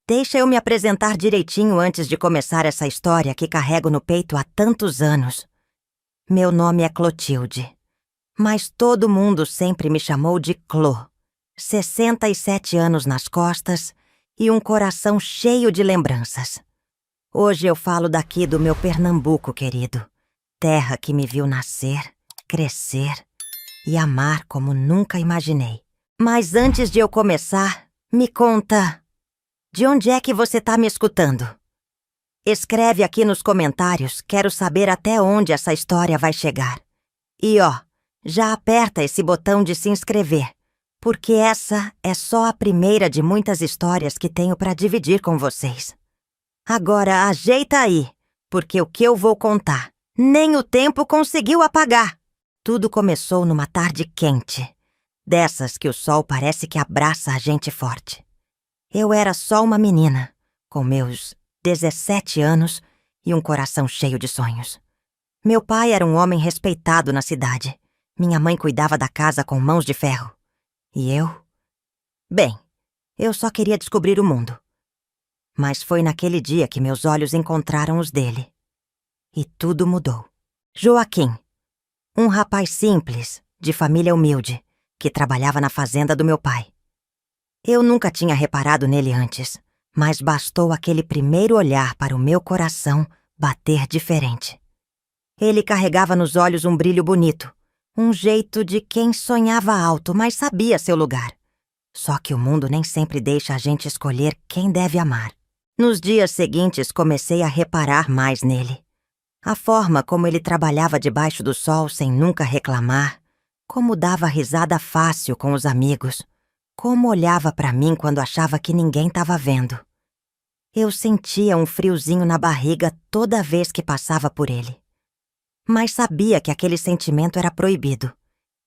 Deixa eu me apresentar direitinho antes de começar essa história que carrego no peito há tantos anos. Meu nome é Clotilde, mas todo mundo sempre me chamou de Clô. 67 anos nas costas e um coração cheio de lembranças. Hoje eu falo daqui do meu Pernambuco querido, terra que me viu nascer, crescer e amar como nunca imaginei. Mas antes de eu começar, me conta, de onde é que você tá me escutando? Escreve aqui nos comentários, quero saber até onde essa história vai chegar. E já aperta esse botão de se inscrever, porque essa é só a primeira de muitas histórias que tenho para dividir com vocês. Agora ajeita aí, porque o que eu vou contar, nem o tempo conseguiu apagar. Tudo começou numa tarde quente, dessas que o sol parece que abraça a gente forte. Eu era só uma menina, com meus 17 anos e um coração cheio de sonhos. Meu pai era um homem respeitado na cidade. Minha mãe cuidava da casa com mãos de ferro. E eu? Bem, eu só queria descobrir o mundo. Mas foi naquele dia que meus olhos encontraram os dele. E tudo mudou. Joaquim, um rapaz simples, de família humilde, que trabalhava na fazenda do meu pai. Eu nunca tinha reparado nele antes, mas bastou aquele primeiro olhar para o meu coração bater diferente. Ele carregava nos olhos um brilho bonito, um jeito de quem sonhava alto, mas sabia seu lugar. Só que o mundo nem sempre deixa a gente escolher quem deve amar. Nos dias seguintes comecei a reparar mais nele. A forma como ele trabalhava debaixo do sol sem nunca reclamar, como dava risada fácil com os amigos, como olhava para mim quando achava que ninguém estava vendo. Eu sentia um friozinho na barriga toda vez que passava por ele. Mas sabia que aquele sentimento era proibido.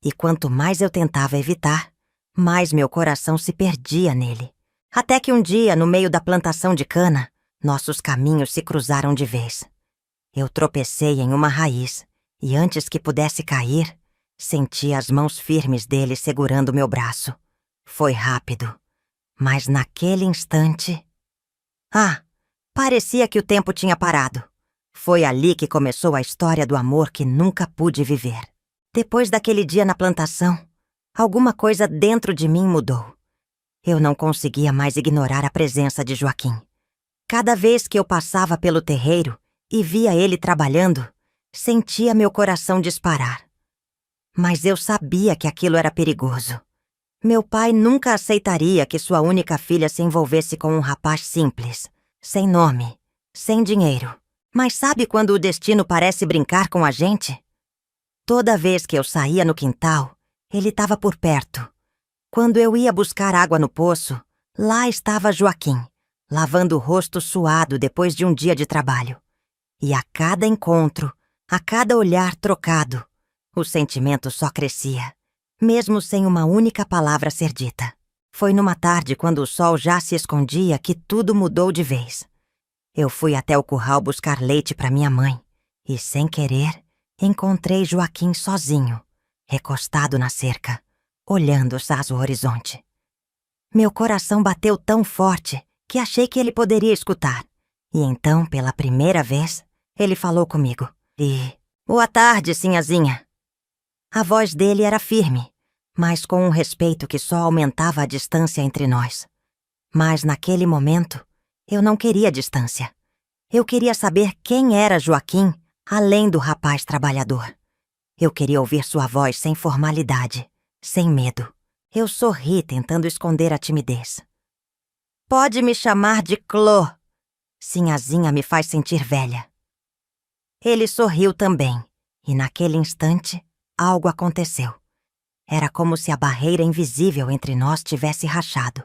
E quanto mais eu tentava evitar, mais meu coração se perdia nele. Até que um dia, no meio da plantação de cana, nossos caminhos se cruzaram de vez. Eu tropecei em uma raiz e antes que pudesse cair, senti as mãos firmes dele segurando meu braço. Foi rápido, mas naquele instante... parecia que o tempo tinha parado. Foi ali que começou a história do amor que nunca pude viver. Depois daquele dia na plantação, alguma coisa dentro de mim mudou. Eu não conseguia mais ignorar a presença de Joaquim. Cada vez que eu passava pelo terreiro e via ele trabalhando, sentia meu coração disparar. Mas eu sabia que aquilo era perigoso. Meu pai nunca aceitaria que sua única filha se envolvesse com um rapaz simples, sem nome, sem dinheiro. Mas sabe quando o destino parece brincar com a gente? Toda vez que eu saía no quintal, ele estava por perto. Quando eu ia buscar água no poço, lá estava Joaquim, lavando o rosto suado depois de um dia de trabalho. E a cada encontro, a cada olhar trocado, o sentimento só crescia, mesmo sem uma única palavra ser dita. Foi numa tarde quando o sol já se escondia que tudo mudou de vez. Eu fui até o curral buscar leite para minha mãe e, sem querer, encontrei Joaquim sozinho, recostado na cerca, olhando o horizonte. Meu coração bateu tão forte que achei que ele poderia escutar. E então, pela primeira vez, ele falou comigo. Boa tarde, sinhazinha. A voz dele era firme, mas com um respeito que só aumentava a distância entre nós. Mas naquele momento, eu não queria distância. Eu queria saber quem era Joaquim, além do rapaz trabalhador. Eu queria ouvir sua voz sem formalidade, sem medo. Eu sorri tentando esconder a timidez. Pode me chamar de Clô. Sinhazinha me faz sentir velha. Ele sorriu também, e naquele instante, algo aconteceu. Era como se a barreira invisível entre nós tivesse rachado.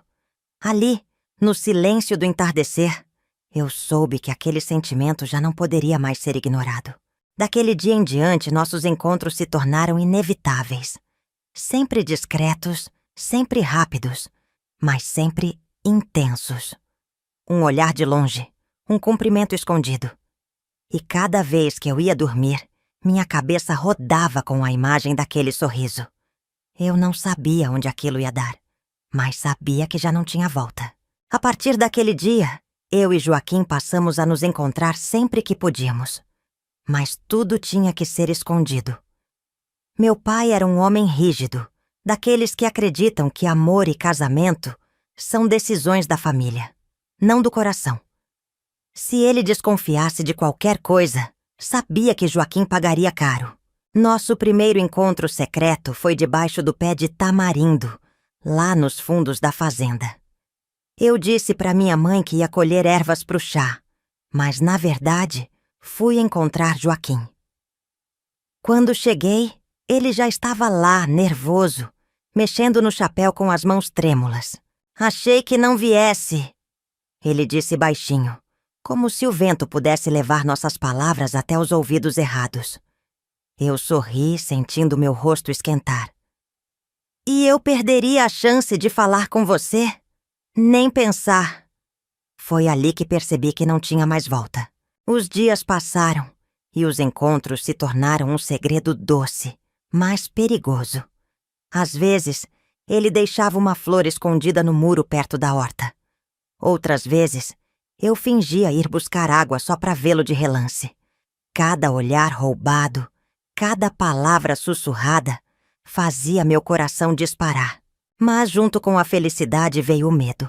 Ali, no silêncio do entardecer, eu soube que aquele sentimento já não poderia mais ser ignorado. Daquele dia em diante, nossos encontros se tornaram inevitáveis. Sempre discretos, sempre rápidos, mas sempre intensos. Um olhar de longe, um cumprimento escondido. E cada vez que eu ia dormir, minha cabeça rodava com a imagem daquele sorriso. Eu não sabia onde aquilo ia dar, mas sabia que já não tinha volta. A partir daquele dia, eu e Joaquim passamos a nos encontrar sempre que podíamos. Mas tudo tinha que ser escondido. Meu pai era um homem rígido, daqueles que acreditam que amor e casamento são decisões da família, não do coração. Se ele desconfiasse de qualquer coisa, sabia que Joaquim pagaria caro. Nosso primeiro encontro secreto foi debaixo do pé de tamarindo, lá nos fundos da fazenda. Eu disse para minha mãe que ia colher ervas para o chá, mas, na verdade, fui encontrar Joaquim. Quando cheguei, ele já estava lá, nervoso, mexendo no chapéu com as mãos trêmulas. Achei que não viesse, ele disse baixinho, como se o vento pudesse levar nossas palavras até os ouvidos errados. Eu sorri, sentindo meu rosto esquentar. E eu perderia a chance de falar com você? Nem pensar. Foi ali que percebi que não tinha mais volta. Os dias passaram e os encontros se tornaram um segredo doce, mas perigoso. Às vezes, ele deixava uma flor escondida no muro perto da horta. Outras vezes, eu fingia ir buscar água só para vê-lo de relance. Cada olhar roubado, cada palavra sussurrada, fazia meu coração disparar. Mas junto com a felicidade veio o medo.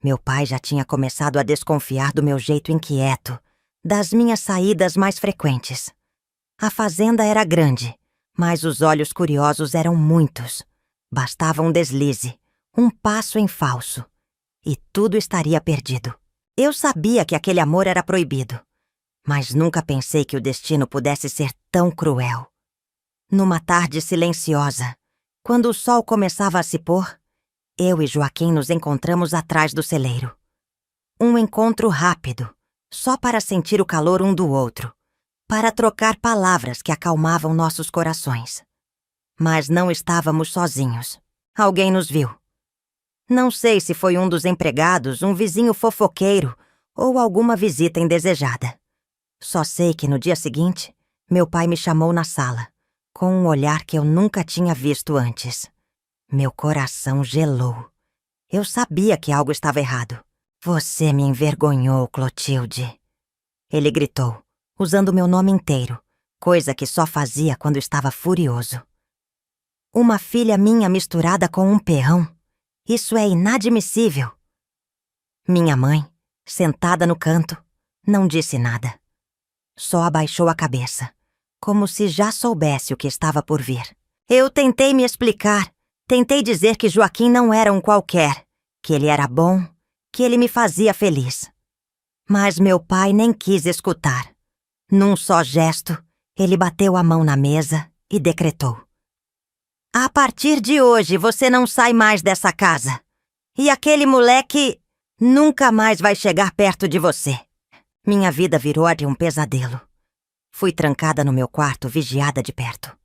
Meu pai já tinha começado a desconfiar do meu jeito inquieto, das minhas saídas mais frequentes. A fazenda era grande, mas os olhos curiosos eram muitos. Bastava um deslize, um passo em falso, e tudo estaria perdido. Eu sabia que aquele amor era proibido, mas nunca pensei que o destino pudesse ser tão cruel. Numa tarde silenciosa, quando o sol começava a se pôr, eu e Joaquim nos encontramos atrás do celeiro. Um encontro rápido, só para sentir o calor um do outro, para trocar palavras que acalmavam nossos corações. Mas não estávamos sozinhos. Alguém nos viu. Não sei se foi um dos empregados, um vizinho fofoqueiro ou alguma visita indesejada. Só sei que no dia seguinte, meu pai me chamou na sala, com um olhar que eu nunca tinha visto antes. Meu coração gelou. Eu sabia que algo estava errado. Você me envergonhou, Clotilde. Ele gritou, usando meu nome inteiro, coisa que só fazia quando estava furioso. Uma filha minha misturada com um peão. Isso é inadmissível. Minha mãe, sentada no canto, não disse nada. Só abaixou a cabeça, como se já soubesse o que estava por vir. Eu tentei me explicar. Tentei dizer que Joaquim não era um qualquer, que ele era bom, que ele me fazia feliz. Mas meu pai nem quis escutar. Num só gesto, ele bateu a mão na mesa e decretou: a partir de hoje você não sai mais dessa casa. E aquele moleque nunca mais vai chegar perto de você. Minha vida virou de um pesadelo. Fui trancada no meu quarto, vigiada de perto.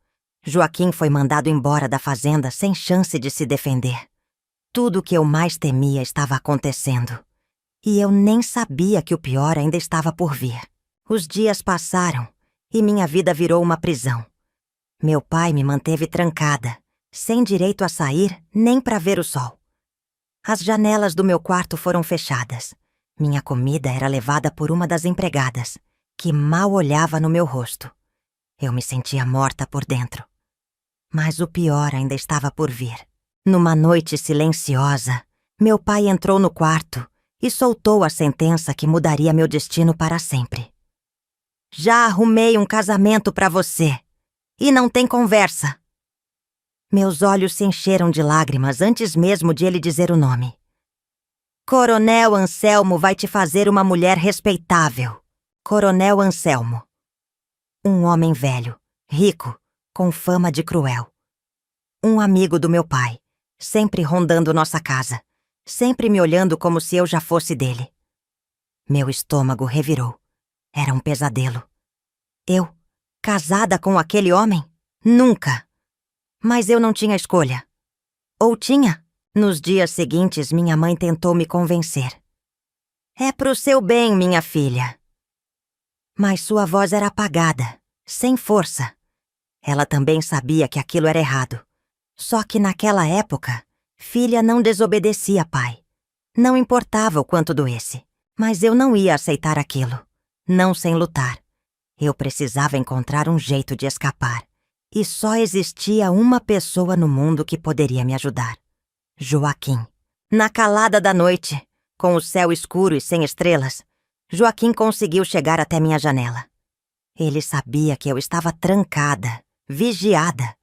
Joaquim foi mandado embora da fazenda sem chance de se defender. Tudo o que eu mais temia estava acontecendo. E eu nem sabia que o pior ainda estava por vir. Os dias passaram e minha vida virou uma prisão. Meu pai me manteve trancada, sem direito a sair nem para ver o sol. As janelas do meu quarto foram fechadas. Minha comida era levada por uma das empregadas, que mal olhava no meu rosto. Eu me sentia morta por dentro. Mas o pior ainda estava por vir. Numa noite silenciosa, meu pai entrou no quarto e soltou a sentença que mudaria meu destino para sempre. Já arrumei um casamento para você. E não tem conversa. Meus olhos se encheram de lágrimas antes mesmo de ele dizer o nome. Coronel Anselmo vai te fazer uma mulher respeitável. Coronel Anselmo. Um homem velho, rico, com fama de cruel. Um amigo do meu pai, sempre rondando nossa casa, sempre me olhando como se eu já fosse dele. Meu estômago revirou. Era um pesadelo. Eu, casada com aquele homem? Nunca! Mas eu não tinha escolha. Ou tinha? Nos dias seguintes, minha mãe tentou me convencer. É pro seu bem, minha filha. Mas sua voz era apagada, sem força. Ela também sabia que aquilo era errado. Só que naquela época, filha não desobedecia pai. Não importava o quanto doesse, mas eu não ia aceitar aquilo. Não sem lutar. Eu precisava encontrar um jeito de escapar. E só existia uma pessoa no mundo que poderia me ajudar. Joaquim. Na calada da noite, com o céu escuro e sem estrelas, Joaquim conseguiu chegar até minha janela. Ele sabia que eu estava trancada, vigiada,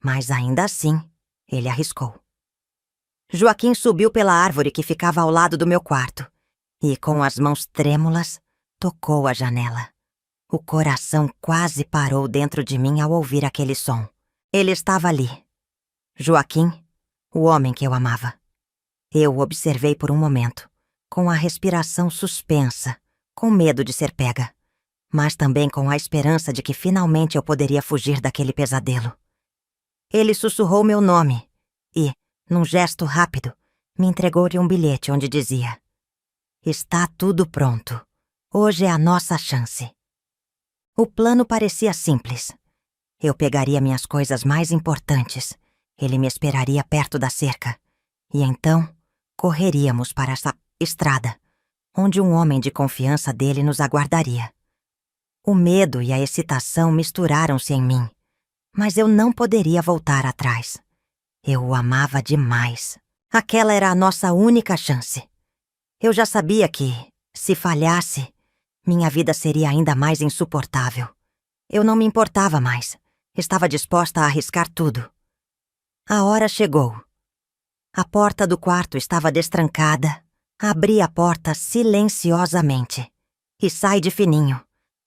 mas ainda assim, ele arriscou. Joaquim subiu pela árvore que ficava ao lado do meu quarto e, com as mãos trêmulas, tocou a janela. O coração quase parou dentro de mim ao ouvir aquele som. Ele estava ali. Joaquim, o homem que eu amava. Eu o observei por um momento, com a respiração suspensa, com medo de ser pega, mas também com a esperança de que finalmente eu poderia fugir daquele pesadelo. Ele sussurrou meu nome e, num gesto rápido, me entregou-lhe um bilhete onde dizia: "Está tudo pronto. Hoje é a nossa chance." O plano parecia simples. Eu pegaria minhas coisas mais importantes, ele me esperaria perto da cerca, e então correríamos para essa estrada, onde um homem de confiança dele nos aguardaria. O medo e a excitação misturaram-se em mim, mas eu não poderia voltar atrás. Eu o amava demais. Aquela era a nossa única chance. Eu já sabia que, se falhasse, minha vida seria ainda mais insuportável. Eu não me importava mais. Estava disposta a arriscar tudo. A hora chegou. A porta do quarto estava destrancada. Abri a porta silenciosamente e saí de fininho.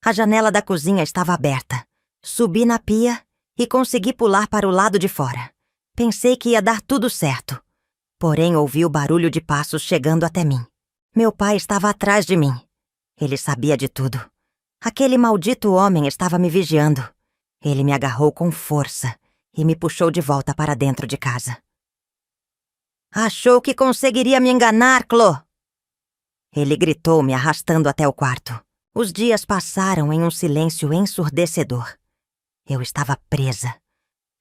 A janela da cozinha estava aberta. Subi na pia e consegui pular para o lado de fora. Pensei que ia dar tudo certo. Porém, ouvi o barulho de passos chegando até mim. Meu pai estava atrás de mim. Ele sabia de tudo. Aquele maldito homem estava me vigiando. Ele me agarrou com força e me puxou de volta para dentro de casa. "Achou que conseguiria me enganar, Clo?" Ele gritou, me arrastando até o quarto. Os dias passaram em um silêncio ensurdecedor. Eu estava presa,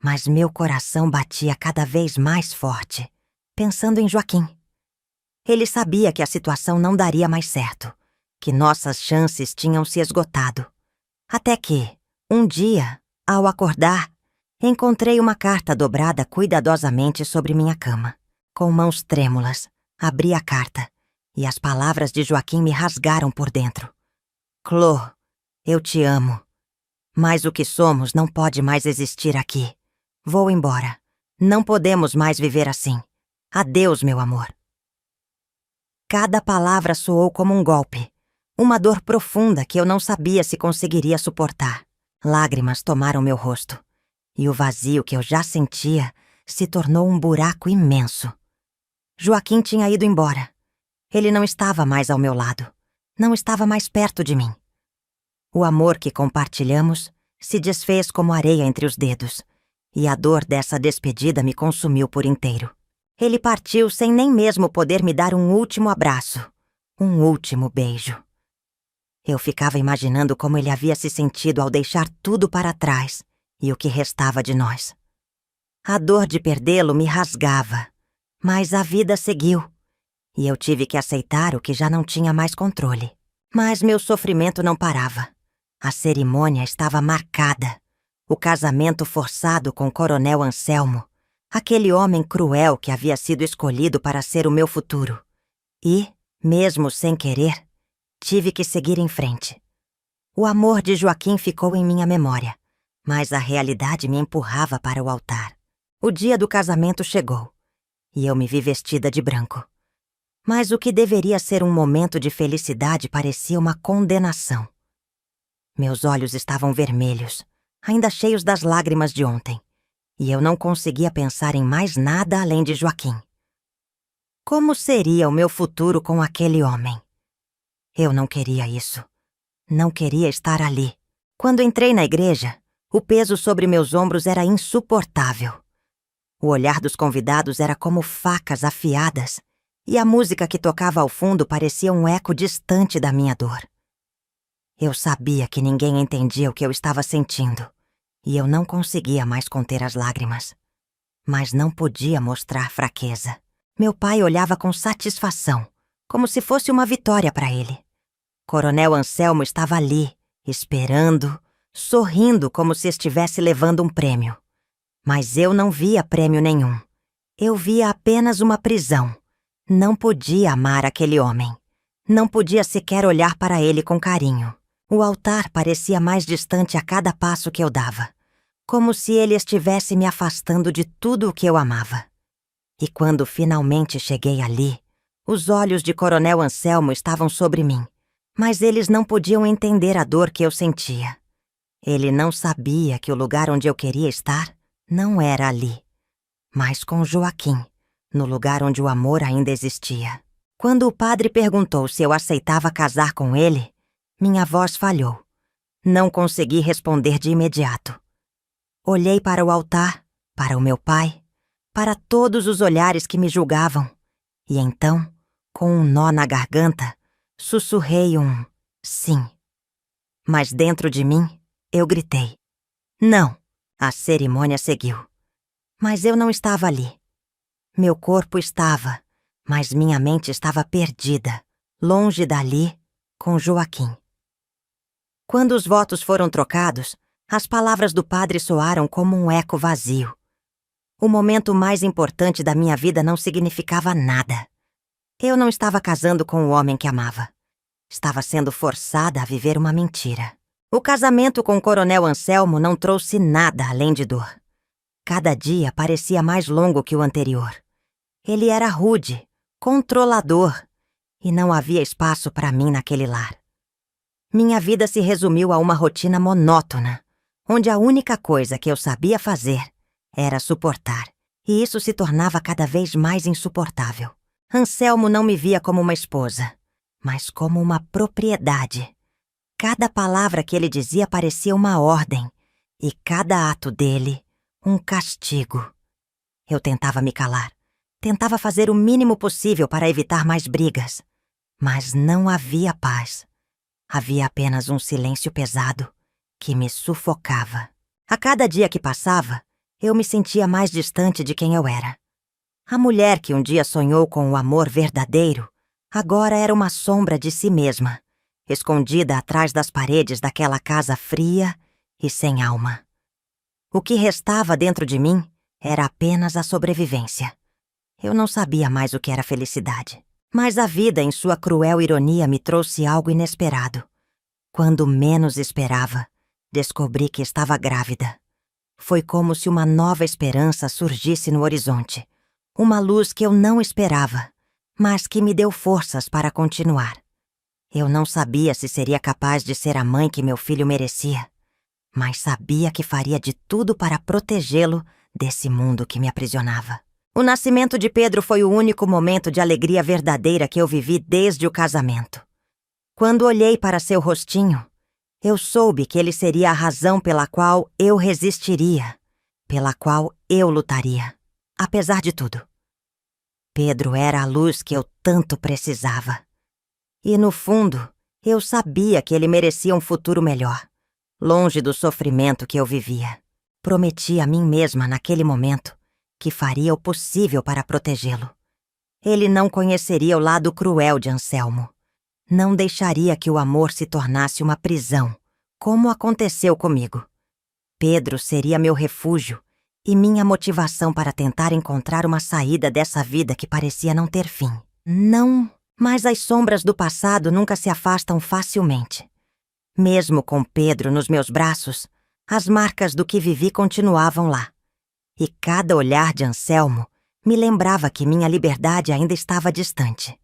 mas meu coração batia cada vez mais forte, pensando em Joaquim. Ele sabia que a situação não daria mais certo, que nossas chances tinham se esgotado. Até que, um dia, ao acordar, encontrei uma carta dobrada cuidadosamente sobre minha cama. Com mãos trêmulas, abri a carta e as palavras de Joaquim me rasgaram por dentro. "Clo, eu te amo. Mas o que somos não pode mais existir aqui. Vou embora. Não podemos mais viver assim. Adeus, meu amor." Cada palavra soou como um golpe. Uma dor profunda que eu não sabia se conseguiria suportar. Lágrimas tomaram meu rosto. E o vazio que eu já sentia se tornou um buraco imenso. Joaquim tinha ido embora. Ele não estava mais ao meu lado. Não estava mais perto de mim. O amor que compartilhamos se desfez como areia entre os dedos, e a dor dessa despedida me consumiu por inteiro. Ele partiu sem nem mesmo poder me dar um último abraço, um último beijo. Eu ficava imaginando como ele havia se sentido ao deixar tudo para trás e o que restava de nós. A dor de perdê-lo me rasgava, mas a vida seguiu, e eu tive que aceitar o que já não tinha mais controle. Mas meu sofrimento não parava. A cerimônia estava marcada. O casamento forçado com o Coronel Anselmo, aquele homem cruel que havia sido escolhido para ser o meu futuro. E, mesmo sem querer, tive que seguir em frente. O amor de Joaquim ficou em minha memória, mas a realidade me empurrava para o altar. O dia do casamento chegou, e eu me vi vestida de branco. Mas o que deveria ser um momento de felicidade parecia uma condenação. Meus olhos estavam vermelhos, ainda cheios das lágrimas de ontem, e eu não conseguia pensar em mais nada além de Joaquim. Como seria o meu futuro com aquele homem? Eu não queria isso. Não queria estar ali. Quando entrei na igreja, o peso sobre meus ombros era insuportável. O olhar dos convidados era como facas afiadas, e a música que tocava ao fundo parecia um eco distante da minha dor. Eu sabia que ninguém entendia o que eu estava sentindo, e eu não conseguia mais conter as lágrimas. Mas não podia mostrar fraqueza. Meu pai olhava com satisfação, como se fosse uma vitória para ele. Coronel Anselmo estava ali, esperando, sorrindo como se estivesse levando um prêmio. Mas eu não via prêmio nenhum. Eu via apenas uma prisão. Não podia amar aquele homem. Não podia sequer olhar para ele com carinho. O altar parecia mais distante a cada passo que eu dava, como se ele estivesse me afastando de tudo o que eu amava. E quando finalmente cheguei ali, os olhos de Coronel Anselmo estavam sobre mim, mas eles não podiam entender a dor que eu sentia. Ele não sabia que o lugar onde eu queria estar não era ali, mas com Joaquim, no lugar onde o amor ainda existia. Quando o padre perguntou se eu aceitava casar com ele, minha voz falhou. Não consegui responder de imediato. Olhei para o altar, para o meu pai, para todos os olhares que me julgavam, e então, com um nó na garganta, sussurrei um sim. Mas dentro de mim, eu gritei. Não! A cerimônia seguiu. Mas eu não estava ali. Meu corpo estava, mas minha mente estava perdida, longe dali, com Joaquim. Quando os votos foram trocados, as palavras do padre soaram como um eco vazio. O momento mais importante da minha vida não significava nada. Eu não estava casando com o homem que amava. Estava sendo forçada a viver uma mentira. O casamento com o Coronel Anselmo não trouxe nada além de dor. Cada dia parecia mais longo que o anterior. Ele era rude, controlador, e não havia espaço para mim naquele lar. Minha vida se resumiu a uma rotina monótona, onde a única coisa que eu sabia fazer era suportar, e isso se tornava cada vez mais insuportável. Anselmo não me via como uma esposa, mas como uma propriedade. Cada palavra que ele dizia parecia uma ordem, e cada ato dele, um castigo. Eu tentava me calar, tentava fazer o mínimo possível para evitar mais brigas, mas não havia paz. Havia apenas um silêncio pesado que me sufocava. A cada dia que passava, eu me sentia mais distante de quem eu era. A mulher que um dia sonhou com o amor verdadeiro, agora era uma sombra de si mesma, escondida atrás das paredes daquela casa fria e sem alma. O que restava dentro de mim era apenas a sobrevivência. Eu não sabia mais o que era felicidade. Mas a vida, em sua cruel ironia, me trouxe algo inesperado. Quando menos esperava, descobri que estava grávida. Foi como se uma nova esperança surgisse no horizonte. Uma luz que eu não esperava, mas que me deu forças para continuar. Eu não sabia se seria capaz de ser a mãe que meu filho merecia, mas sabia que faria de tudo para protegê-lo desse mundo que me aprisionava. O nascimento de Pedro foi o único momento de alegria verdadeira que eu vivi desde o casamento. Quando olhei para seu rostinho, eu soube que ele seria a razão pela qual eu resistiria, pela qual eu lutaria, apesar de tudo. Pedro era a luz que eu tanto precisava. E no fundo, eu sabia que ele merecia um futuro melhor, longe do sofrimento que eu vivia. Prometi a mim mesma naquele momento que faria o possível para protegê-lo. Ele não conheceria o lado cruel de Anselmo. Não deixaria que o amor se tornasse uma prisão, como aconteceu comigo. Pedro seria meu refúgio e minha motivação para tentar encontrar uma saída dessa vida que parecia não ter fim. Não, mas as sombras do passado nunca se afastam facilmente. Mesmo com Pedro nos meus braços, as marcas do que vivi continuavam lá. E cada olhar de Anselmo me lembrava que minha liberdade ainda estava distante.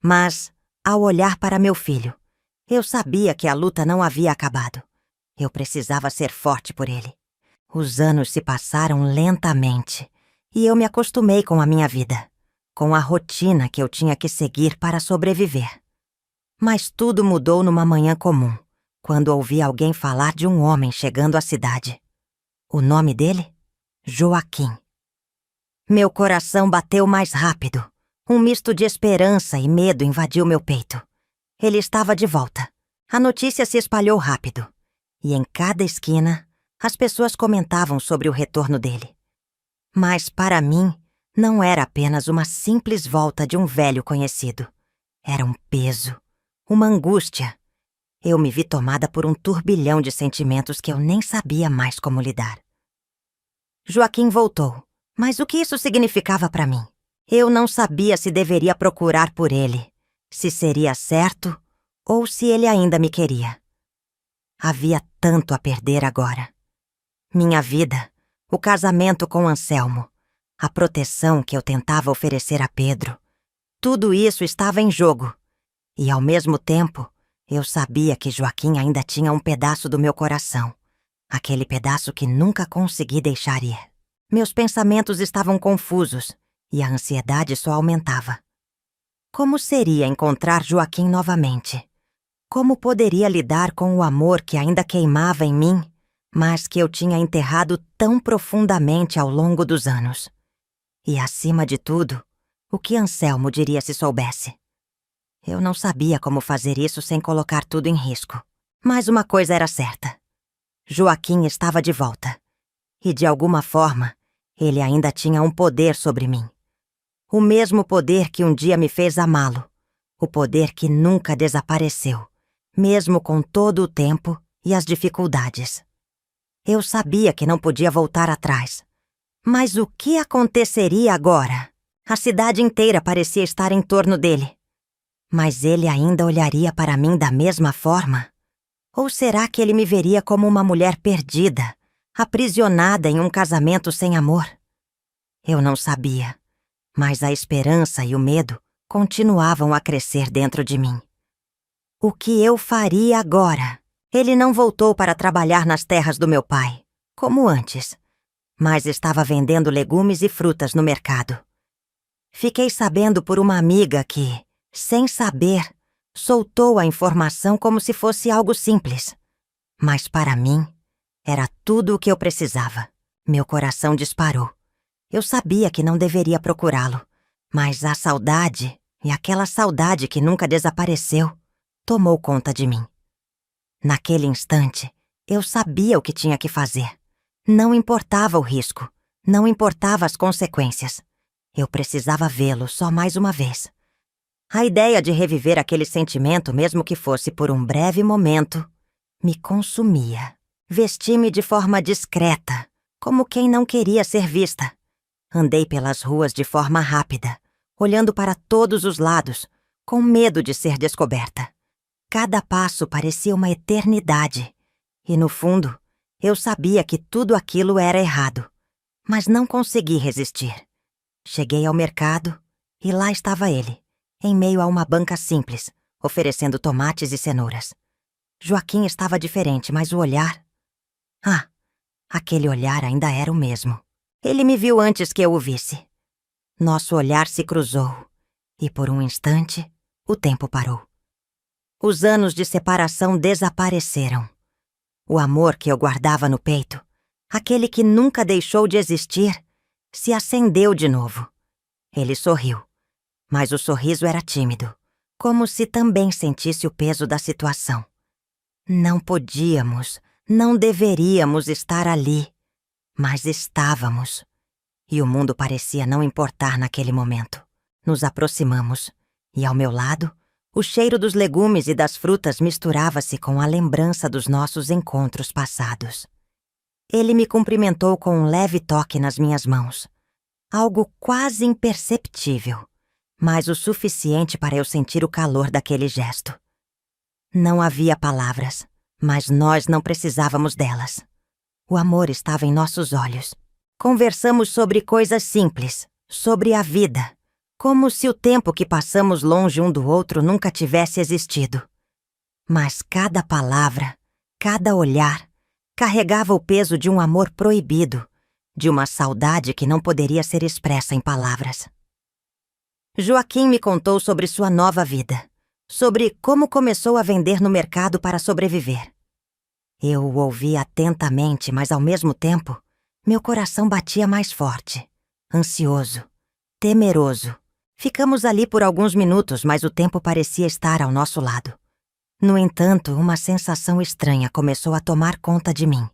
Mas, ao olhar para meu filho, eu sabia que a luta não havia acabado. Eu precisava ser forte por ele. Os anos se passaram lentamente e eu me acostumei com a minha vida, com a rotina que eu tinha que seguir para sobreviver. Mas tudo mudou numa manhã comum, quando ouvi alguém falar de um homem chegando à cidade. O nome dele? Joaquim. Meu coração bateu mais rápido. Um misto de esperança e medo invadiu meu peito. Ele estava de volta. A notícia se espalhou rápido. E em cada esquina, as pessoas comentavam sobre o retorno dele. Mas, para mim, não era apenas uma simples volta de um velho conhecido. Era um peso, uma angústia. Eu me vi tomada por um turbilhão de sentimentos que eu nem sabia mais como lidar. Joaquim voltou, mas o que isso significava para mim? Eu não sabia se deveria procurar por ele, se seria certo ou se ele ainda me queria. Havia tanto a perder agora. Minha vida, o casamento com Anselmo, a proteção que eu tentava oferecer a Pedro, tudo isso estava em jogo. E ao mesmo tempo, eu sabia que Joaquim ainda tinha um pedaço do meu coração, aquele pedaço que nunca consegui deixar ir. Meus pensamentos estavam confusos e a ansiedade só aumentava. Como seria encontrar Joaquim novamente? Como poderia lidar com o amor que ainda queimava em mim, mas que eu tinha enterrado tão profundamente ao longo dos anos? E, acima de tudo, o que Anselmo diria se soubesse? Eu não sabia como fazer isso sem colocar tudo em risco. Mas uma coisa era certa. Joaquim estava de volta. E, de alguma forma, ele ainda tinha um poder sobre mim. O mesmo poder que um dia me fez amá-lo. O poder que nunca desapareceu, mesmo com todo o tempo e as dificuldades. Eu sabia que não podia voltar atrás. Mas o que aconteceria agora? A cidade inteira parecia estar em torno dele. Mas ele ainda olharia para mim da mesma forma? Ou será que ele me veria como uma mulher perdida, aprisionada em um casamento sem amor? Eu não sabia, mas a esperança e o medo continuavam a crescer dentro de mim. O que eu faria agora? Ele não voltou para trabalhar nas terras do meu pai, como antes, mas estava vendendo legumes e frutas no mercado. Fiquei sabendo por uma amiga que, sem saber, soltou a informação como se fosse algo simples. Mas para mim, era tudo o que eu precisava. Meu coração disparou. Eu sabia que não deveria procurá-lo, mas a saudade, e aquela saudade que nunca desapareceu, tomou conta de mim. Naquele instante, eu sabia o que tinha que fazer. Não importava o risco, não importava as consequências. Eu precisava vê-lo só mais uma vez. A ideia de reviver aquele sentimento, mesmo que fosse por um breve momento, me consumia. Vesti-me de forma discreta, como quem não queria ser vista. Andei pelas ruas de forma rápida, olhando para todos os lados, com medo de ser descoberta. Cada passo parecia uma eternidade, e no fundo, eu sabia que tudo aquilo era errado, mas não consegui resistir. Cheguei ao mercado e lá estava ele, em meio a uma banca simples, oferecendo tomates e cenouras. Joaquim estava diferente, mas o olhar... aquele olhar ainda era o mesmo. Ele me viu antes que eu o visse. Nosso olhar se cruzou, e por um instante, o tempo parou. Os anos de separação desapareceram. O amor que eu guardava no peito, aquele que nunca deixou de existir, se acendeu de novo. Ele sorriu, mas o sorriso era tímido, como se também sentisse o peso da situação. Não podíamos, não deveríamos estar ali, mas estávamos. E o mundo parecia não importar naquele momento. Nos aproximamos, e ao meu lado, o cheiro dos legumes e das frutas misturava-se com a lembrança dos nossos encontros passados. Ele me cumprimentou com um leve toque nas minhas mãos. Algo quase imperceptível, mas o suficiente para eu sentir o calor daquele gesto. Não havia palavras, mas nós não precisávamos delas. O amor estava em nossos olhos. Conversamos sobre coisas simples, sobre a vida, como se o tempo que passamos longe um do outro nunca tivesse existido. Mas cada palavra, cada olhar, carregava o peso de um amor proibido, de uma saudade que não poderia ser expressa em palavras. Joaquim me contou sobre sua nova vida, sobre como começou a vender no mercado para sobreviver. Eu o ouvi atentamente, mas ao mesmo tempo, meu coração batia mais forte, ansioso, temeroso. Ficamos ali por alguns minutos, mas o tempo parecia estar ao nosso lado. No entanto, uma sensação estranha começou a tomar conta de mim.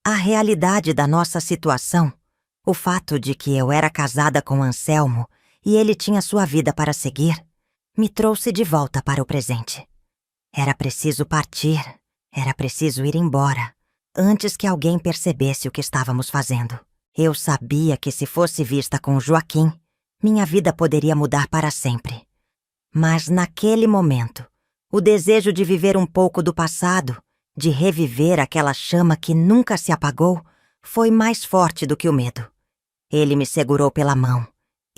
A realidade da nossa situação, o fato de que eu era casada com Anselmo e ele tinha sua vida para seguir, me trouxe de volta para o presente. Era preciso partir, era preciso ir embora, antes que alguém percebesse o que estávamos fazendo. Eu sabia que se fosse vista com Joaquim, minha vida poderia mudar para sempre. Mas naquele momento, o desejo de viver um pouco do passado, de reviver aquela chama que nunca se apagou, foi mais forte do que o medo. Ele me segurou pela mão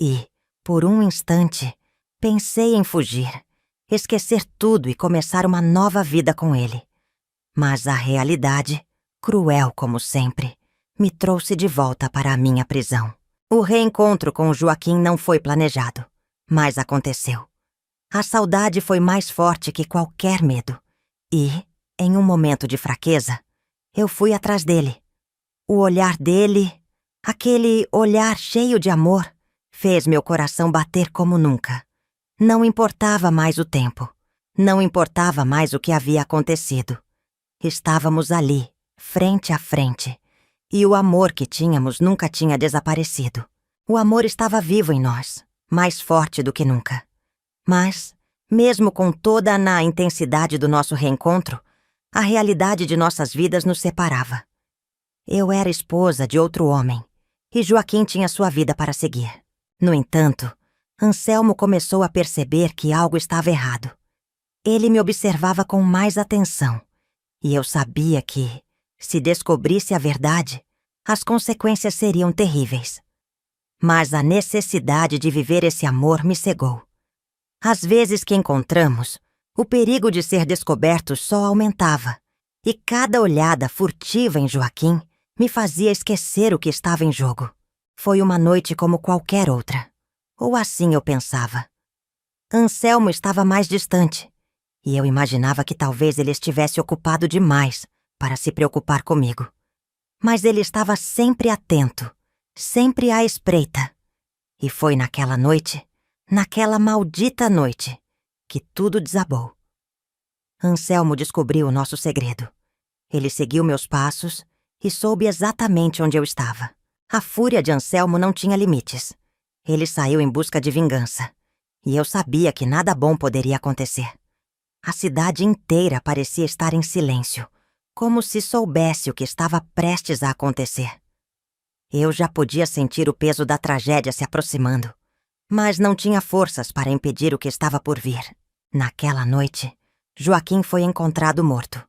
e, por um instante, pensei em fugir, esquecer tudo e começar uma nova vida com ele. Mas a realidade, cruel como sempre, me trouxe de volta para a minha prisão. O reencontro com o Joaquim não foi planejado, mas aconteceu. A saudade foi mais forte que qualquer medo. E, em um momento de fraqueza, eu fui atrás dele. O olhar dele, aquele olhar cheio de amor, fez meu coração bater como nunca. Não importava mais o tempo. Não importava mais o que havia acontecido. Estávamos ali, frente a frente. E o amor que tínhamos nunca tinha desaparecido. O amor estava vivo em nós, mais forte do que nunca. Mas, mesmo com toda a intensidade do nosso reencontro, a realidade de nossas vidas nos separava. Eu era esposa de outro homem, e Joaquim tinha sua vida para seguir. No entanto, Anselmo começou a perceber que algo estava errado. Ele me observava com mais atenção, e eu sabia que, se descobrisse a verdade, as consequências seriam terríveis. Mas a necessidade de viver esse amor me cegou. Às vezes que encontramos, o perigo de ser descoberto só aumentava, e cada olhada furtiva em Joaquim me fazia esquecer o que estava em jogo. Foi uma noite como qualquer outra. Ou assim eu pensava. Anselmo estava mais distante, e eu imaginava que talvez ele estivesse ocupado demais para se preocupar comigo. Mas ele estava sempre atento, sempre à espreita. E foi naquela noite, naquela maldita noite, que tudo desabou. Anselmo descobriu o nosso segredo. Ele seguiu meus passos e soube exatamente onde eu estava. A fúria de Anselmo não tinha limites. Ele saiu em busca de vingança. E eu sabia que nada bom poderia acontecer. A cidade inteira parecia estar em silêncio, como se soubesse o que estava prestes a acontecer. Eu já podia sentir o peso da tragédia se aproximando, mas não tinha forças para impedir o que estava por vir. Naquela noite, Joaquim foi encontrado morto.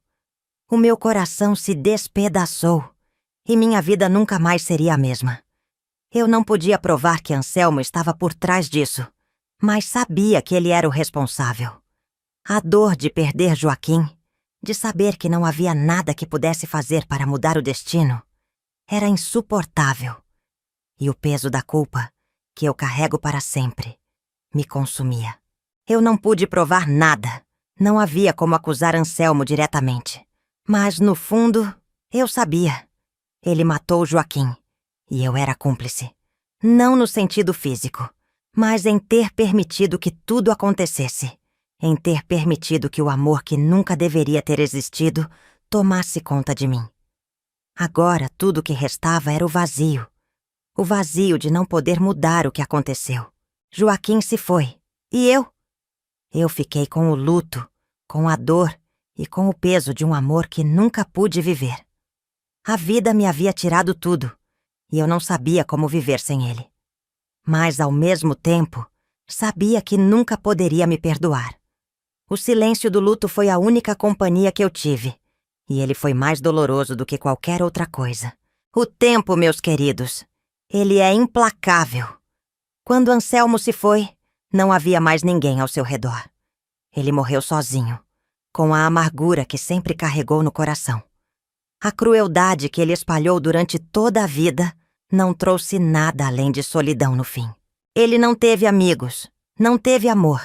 O meu coração se despedaçou e minha vida nunca mais seria a mesma. Eu não podia provar que Anselmo estava por trás disso, mas sabia que ele era o responsável. A dor de perder Joaquim, de saber que não havia nada que pudesse fazer para mudar o destino, era insuportável. E o peso da culpa, que eu carrego para sempre, me consumia. Eu não pude provar nada. Não havia como acusar Anselmo diretamente. Mas, no fundo, eu sabia. Ele matou Joaquim, e eu era cúmplice. Não no sentido físico, mas em ter permitido que tudo acontecesse. Em ter permitido que o amor que nunca deveria ter existido tomasse conta de mim. Agora tudo o que restava era o vazio. O vazio de não poder mudar o que aconteceu. Joaquim se foi. E eu? Eu fiquei com o luto, com a dor e com o peso de um amor que nunca pude viver. A vida me havia tirado tudo, e eu não sabia como viver sem ele. Mas, ao mesmo tempo, sabia que nunca poderia me perdoar. O silêncio do luto foi a única companhia que eu tive, e ele foi mais doloroso do que qualquer outra coisa. O tempo, meus queridos, ele é implacável. Quando Anselmo se foi, não havia mais ninguém ao seu redor. Ele morreu sozinho, com a amargura que sempre carregou no coração. A crueldade que ele espalhou durante toda a vida não trouxe nada além de solidão no fim. Ele não teve amigos, não teve amor.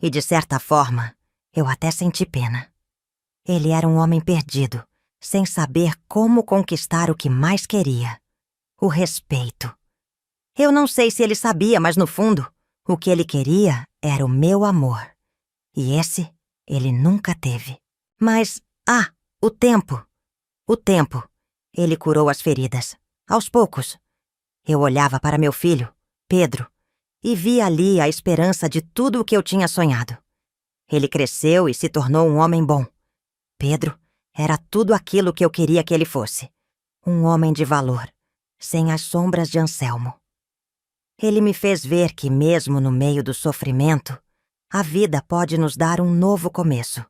E, de certa forma, eu até senti pena. Ele era um homem perdido, sem saber como conquistar o que mais queria: o respeito. Eu não sei se ele sabia, mas no fundo, o que ele queria era o meu amor. E esse ele nunca teve. Mas, o tempo. O tempo. Ele curou as feridas, aos poucos. Eu olhava para meu filho, Pedro, e vi ali a esperança de tudo o que eu tinha sonhado. Ele cresceu e se tornou um homem bom. Pedro era tudo aquilo que eu queria que ele fosse. Um homem de valor, sem as sombras de Anselmo. Ele me fez ver que, mesmo no meio do sofrimento, a vida pode nos dar um novo começo.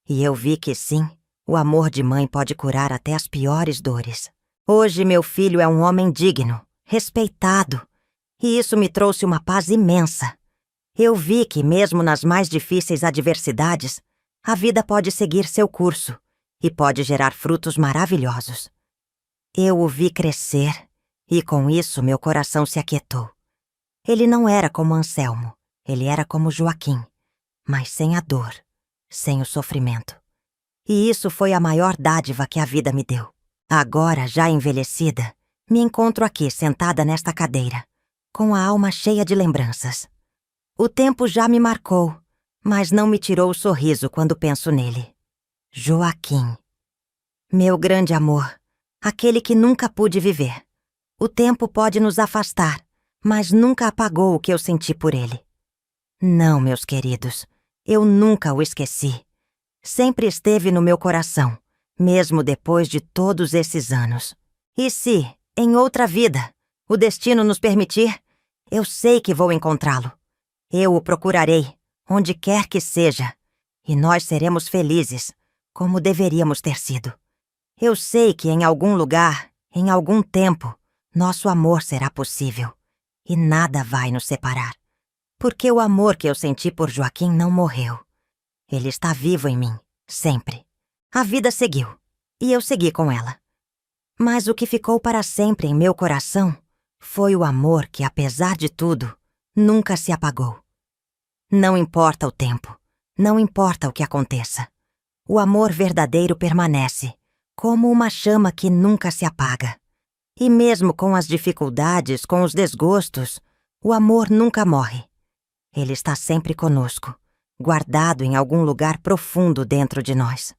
E eu vi que sim, o amor de mãe pode curar até as piores dores. Hoje meu filho é um homem digno, respeitado, e isso me trouxe uma paz imensa. Eu vi que, mesmo nas mais difíceis adversidades, a vida pode seguir seu curso e pode gerar frutos maravilhosos. Eu o vi crescer e, com isso, meu coração se aquietou. Ele não era como Anselmo, ele era como Joaquim, mas sem a dor, sem o sofrimento. E isso foi a maior dádiva que a vida me deu. Agora, já envelhecida, me encontro aqui sentada nesta cadeira, com a alma cheia de lembranças. O tempo já me marcou, mas não me tirou o sorriso quando penso nele. Joaquim. Meu grande amor, aquele que nunca pude viver. O tempo pode nos afastar, mas nunca apagou o que eu senti por ele. Não, meus queridos, eu nunca o esqueci. Sempre esteve no meu coração, mesmo depois de todos esses anos. E se, em outra vida, o destino nos permitir, eu sei que vou encontrá-lo. Eu o procurarei, onde quer que seja, e nós seremos felizes, como deveríamos ter sido. Eu sei que em algum lugar, em algum tempo, nosso amor será possível, e nada vai nos separar. Porque o amor que eu senti por Joaquim não morreu. Ele está vivo em mim, sempre. A vida seguiu, e eu segui com ela. Mas o que ficou para sempre em meu coração foi o amor que, apesar de tudo, nunca se apagou. Não importa o tempo, não importa o que aconteça. O amor verdadeiro permanece, como uma chama que nunca se apaga. E mesmo com as dificuldades, com os desgostos, o amor nunca morre. Ele está sempre conosco, guardado em algum lugar profundo dentro de nós.